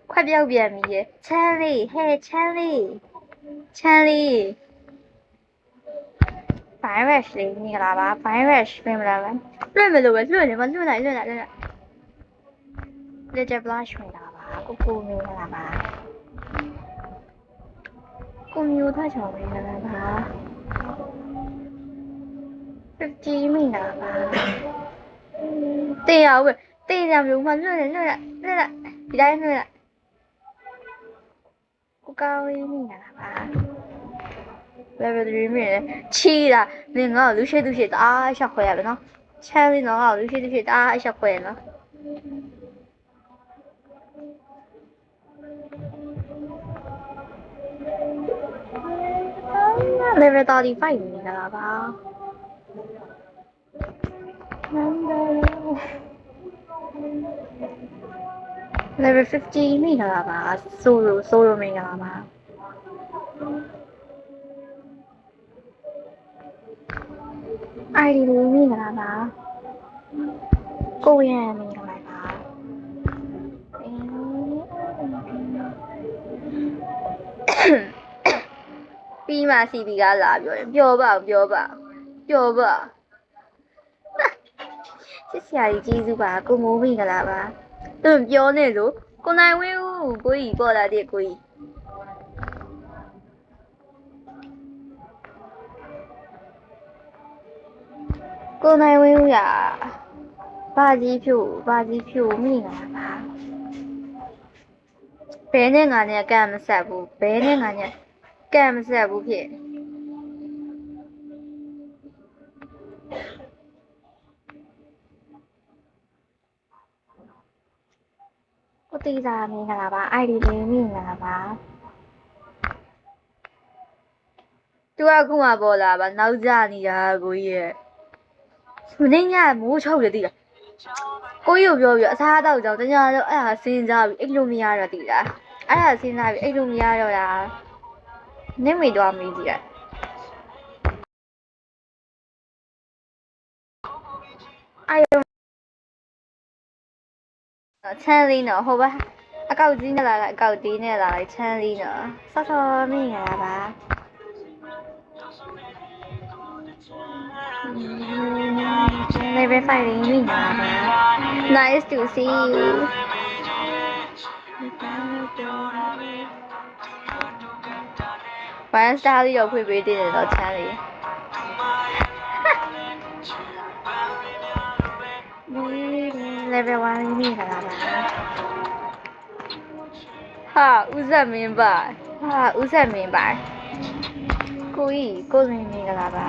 快表表咪，千里嘿千里，千里。virus လေးမြင်လာပါ virus ပြင်မလားပဲလွှင့်မလို့ပဲလွှင့်နေမှာလွှင့်လိုက်Little blush မြင်လာပါကိုမြင်လာပါကိုမျိုးထားချောင်းမြင်လာပါ50မြင်လာပါတေးရဝဲတေးရမျိုးမှလွှင့်လိုက်ဒီတိုင်းလွှင့်လိုက်ကိုကောင်းလေးမြင်လာပါ level 3မြင်တယ်ချီတာနင်ငါ့ကိုလူရှိသူရှိတအားရှောက်ခွဲရပဲနော်ချမ်းလေးတော့ငါ့ကိုလူရှိသူရှိတအားရှောက်ခွဲရနော်level 35မြင်လာပါ level 50မြင်လာပါဆိုလိုမြင်လာပါID လေးမြင်လာပါကိုရံမြင်လာပါပြီးမှစီပြီးကလာပြောပါစစ်စရာကြီးကျေးဇူးပါကိုမိုးမိကလာပါသူပြောနေလို့ကိုနိုင်ဝင်းဦးကိုကြီးပေါ်လာတဲ့ကိုကြီးကိုနိုင်ဝင်းဦးရဘာကြီးဖြူမိကလာပါဘဲနဲ့ငါနဲ့ကမ်းမဆက်ဘူးဘဲနဲ့ငါနဲ့ကမ်းမဆက်ဘူးဖြစ်ကိုတီစာမင်္ဂလာပါ ID လေးမင်္ဂလာပါသူကခုမှပေါ်လာပါနောက်ကျနေတာကိုကြီးရဲ့မင်းညမိုးချုပ်တယ်တိလားကိုကြီးကိုပြောပြီးအစားအသောက်ကြောင့်တညာတော့အဲ့ဒါစဉ်းစားပြီးအိတ်လို့မရတော့တိလားအဲ့ဒါစဉ်းစားပြီးအိတ်လို့မရတော့တာနင့်မိသွားမိကြီးอ่ะအဲ့ချမ်းလေးနော်ဟိုဘအကောက်ကြီးနဲ့လာလိုက်အကောက်သေးနဲ့လာလိုက်ချမ်းလေးနော်ဆော့မိငါပါ Level 5လေးမိငါပါ Nice to see you ဘာစတားလေးတော့ဖွင့်ပေးသေးတယ်တော့ချမ်းလေးlevel 1လေးမိငါပါဟာဦးဆက်မင်းပါကိုကြီးကိုမင်းမိငါပါ